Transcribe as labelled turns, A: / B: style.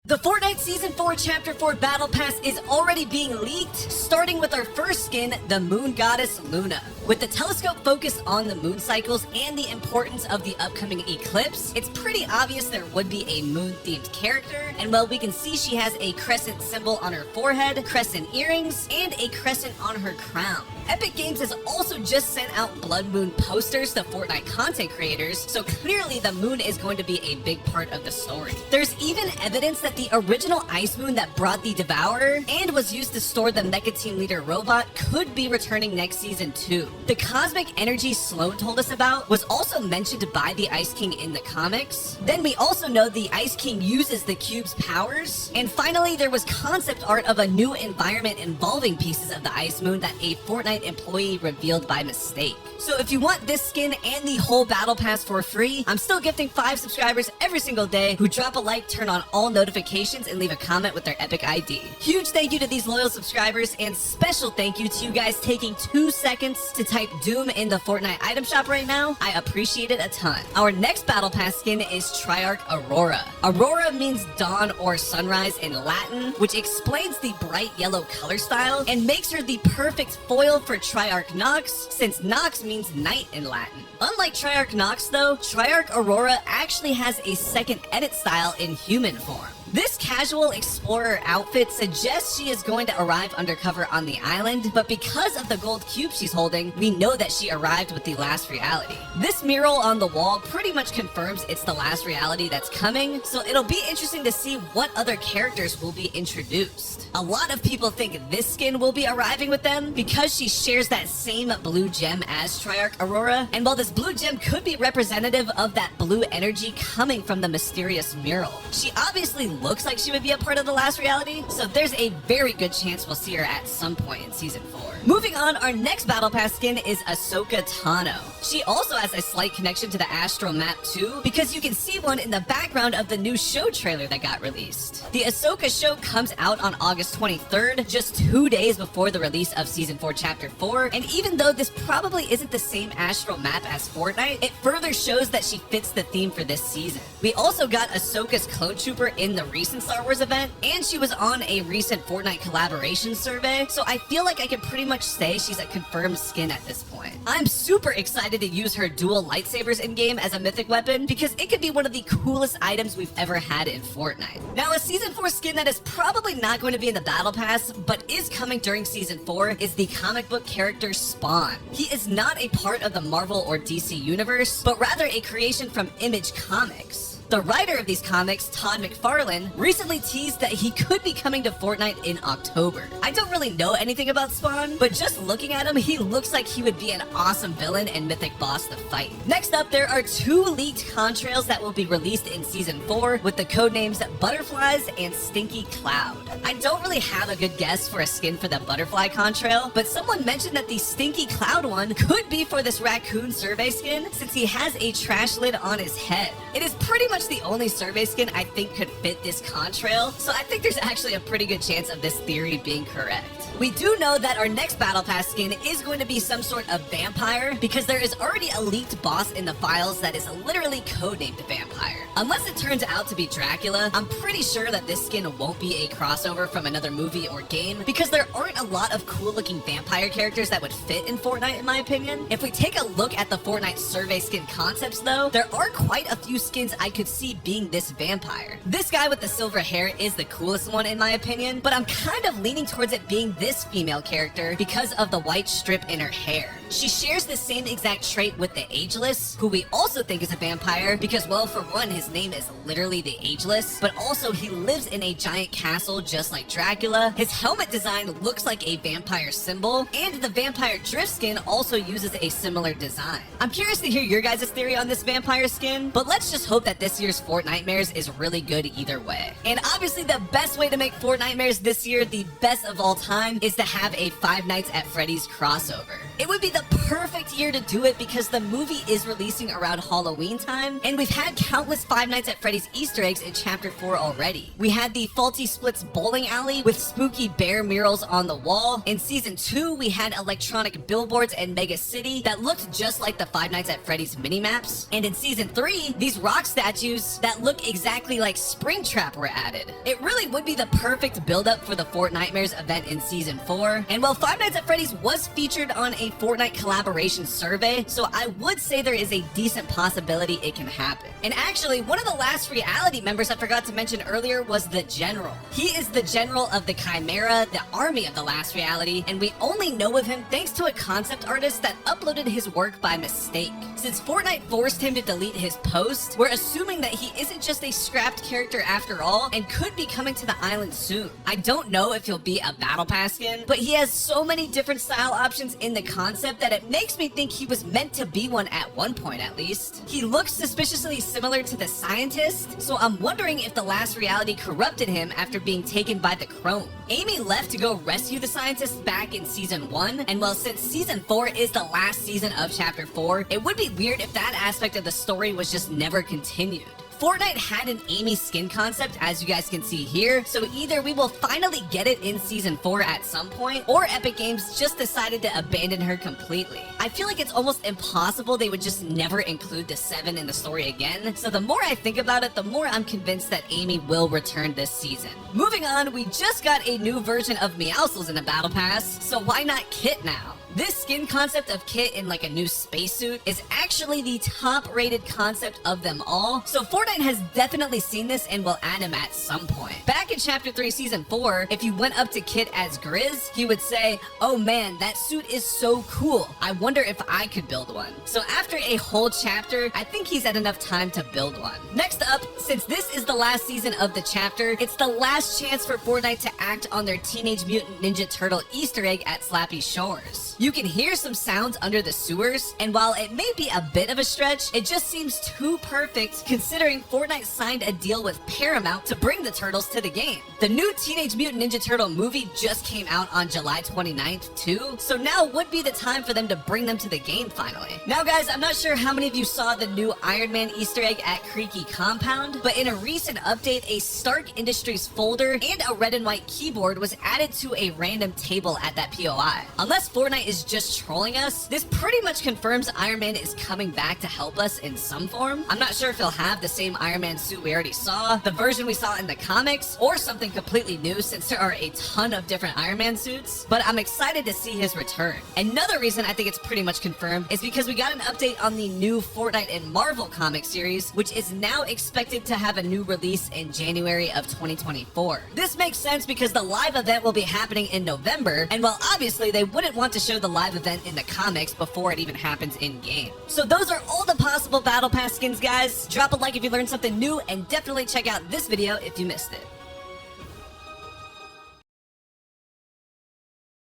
A: The Fortnite Season 4 Chapter 4 Battle Pass is already being leaked, starting with our first skin, the Moon Goddess Luna. With the telescope focused on the moon cycles and the importance of the upcoming eclipse, it's pretty obvious there would be a moon-themed character, and well, we can see she has a crescent symbol on her forehead, crescent earrings, and a crescent on her crown. Epic Games has also just sent out Blood Moon posters to Fortnite content creators, so clearly the moon is going to be a big part of the story. There's even evidence that the original ice moon that brought the Devourer and was used to store the Mecha Team Leader robot could be returning next season too. The cosmic energy Sloan told us about was also mentioned by the Ice King in the comics. Then we also know the Ice King uses the cube's powers. And finally, there was concept art of a new environment involving pieces of the ice moon that a Fortnite employee revealed by mistake. So if you want this skin and the whole battle pass for free, I'm still gifting 5 subscribers every single day who drop a like, turn on all notifications, and leave a comment with their epic ID. Huge thank you to these loyal subscribers, and special thank you to you guys taking 2 seconds to type Doom in the Fortnite item shop right now. I appreciate it a ton. Our next battle pass skin is Triarch Aurora. Aurora means dawn or sunrise in Latin, which explains the bright yellow color style and makes her the perfect foil for Triarch Nox, since Nox means night in Latin. Unlike Triarch Nox though, Triarch Aurora actually has a second edit style in human form. This casual explorer outfit suggests she is going to arrive undercover on the island, but because of the gold cube she's holding, we know that she arrived with the last reality. This mural on the wall pretty much confirms it's the last reality that's coming, so it'll be interesting to see what other characters will be introduced. A lot of people think this skin will be arriving with them because she shares that same blue gem as Triarch Aurora, and while this blue gem could be representative of that blue energy coming from the mysterious mural, she obviously looks like she would be a part of the last reality, so there's a very good chance we'll see her at some point in Season 4. Moving on, our next Battle Pass skin is Ahsoka Tano. She also has a slight connection to the Astral map too, because you can see one in the background of the new show trailer that got released. The Ahsoka show comes out on August 23rd, just 2 days before the release of Season 4 Chapter 4, and even though this probably isn't the same Astral map as Fortnite, it further shows that she fits the theme for this season. We also got Ahsoka's clone trooper in the recent Star Wars event, and she was on a recent Fortnite collaboration survey, so I feel like I can pretty much say she's a confirmed skin at this point. I'm super excited to use her dual lightsabers in-game as a mythic weapon because it could be one of the coolest items we've ever had in Fortnite. Now, a Season 4 skin that is probably not going to be in the Battle Pass, but is coming during Season 4 is the comic book character Spawn. He is not a part of the Marvel or DC universe, but rather a creation from Image Comics. The writer of these comics, Todd McFarlane, recently teased that he could be coming to Fortnite in October. I don't really know anything about Spawn, but just looking at him, he looks like he would be an awesome villain and mythic boss to fight. Next up, there are 2 leaked contrails that will be released in Season 4 with the codenames Butterflies and Stinky Cloud. I don't really have a good guess for a skin for the Butterfly contrail, but someone mentioned that the Stinky Cloud one could be for this raccoon survey skin since he has a trash lid on his head. It is pretty much the only survey skin I think could fit this contrail, so I think there's actually a pretty good chance of this theory being correct. We do know that our next Battle Pass skin is going to be some sort of vampire because there is already a leaked boss in the files that is literally codenamed Vampire. Unless it turns out to be Dracula, I'm pretty sure that this skin won't be a crossover from another movie or game because there aren't a lot of cool looking vampire characters that would fit in Fortnite in my opinion. If we take a look at the Fortnite survey skin concepts though, there are quite a few skins I could see being this vampire. This guy with the silver hair is the coolest one in my opinion, but I'm kind of leaning towards it being this female character because of the white strip in her hair. She shares the same exact trait with the Ageless, who we also think is a vampire because, well, for one, his name is literally the Ageless, but also he lives in a giant castle just like Dracula. His helmet design looks like a vampire symbol, and the vampire drift skin also uses a similar design. I'm curious to hear your guys' theory on this vampire skin, but let's just hope that this year's Fortnitemares is really good either way. And obviously the best way to make Fortnitemares this year the best of all time is to have a Five Nights at Freddy's crossover. It would be the perfect year to do it because the movie is releasing around Halloween time, and we've had countless Five Nights at Freddy's Easter eggs in Chapter 4 already. We had the Faulty Splits bowling alley with spooky bear murals on the wall. In Season 2, we had electronic billboards in Mega City that looked just like the Five Nights at Freddy's mini-maps. And in Season 3, these rock statues that look exactly like Springtrap were added. It really would be the perfect build-up for the Fortnitemares event in Season 4. And while Five Nights at Freddy's was featured on a Fortnite collaboration survey, so I would say there is a decent possibility it can happen. And actually, one of the last reality members I forgot to mention earlier was the General. He is the General of the Chimera, the army of the last reality, and we only know of him thanks to a concept artist that uploaded his work by mistake. Since Fortnite forced him to delete his post, we're assuming that he isn't just a scrapped character after all and could be coming to the island soon. I don't know if he'll be a Battle Pass skin, but he has so many different style options in the concept that it makes me think he was meant to be one at one point at least. He looks suspiciously similar to the Scientist, so I'm wondering if the last reality corrupted him after being taken by the Chrome. Amy left to go rescue the Scientist back in Season 1, and well, since Season 4 is the last season of Chapter 4, it would be weird if that aspect of the story was just never continued. Fortnite had an Amy skin concept, as you guys can see here, so either we will finally get it in Season 4 at some point, or Epic Games just decided to abandon her completely. I feel like it's almost impossible they would just never include the 7 in the story again, so the more I think about it, the more I'm convinced that Amy will return this season. Moving on, we just got a new version of Meowscles in the Battle Pass, so why not Kit now? This skin concept of Kit in like a new spacesuit is actually the top rated concept of them all, so Fortnite has definitely seen this and will add him at some point. Back in Chapter 3 Season 4, if you went up to Kit as Grizz, he would say, "Oh man, that suit is so cool. I wonder if I could build one." So after a whole chapter, I think he's had enough time to build one. Next up, since this is the last season of the chapter, it's the last chance for Fortnite to act on their Teenage Mutant Ninja Turtle Easter egg at Slappy Shores. You can hear some sounds under the sewers, and while it may be a bit of a stretch, it just seems too perfect considering Fortnite signed a deal with Paramount to bring the Turtles to the game. The new Teenage Mutant Ninja Turtle movie just came out on July 29th too, so now would be the time for them to bring them to the game finally. Now guys, I'm not sure how many of you saw the new Iron Man Easter egg at Creaky Compound, but in a recent update, a Stark Industries folder and a red and white keyboard was added to a random table at that POI. Unless Fortnite is just trolling us, this pretty much confirms Iron Man is coming back to help us in some form. I'm not sure if he'll have the same Iron Man suit we already saw, the version we saw in the comics, or something completely new since there are a ton of different Iron Man suits, but I'm excited to see his return. Another reason I think it's pretty much confirmed is because we got an update on the new Fortnite and Marvel comic series, which is now expected to have a new release in January of 2024. This makes sense because the live event will be happening in November, and while obviously they wouldn't want to show the live event in the comics before it even happens in game. So those are all the possible Battle Pass skins, guys. Drop a like if you learned something new, and definitely check out this video if you missed it.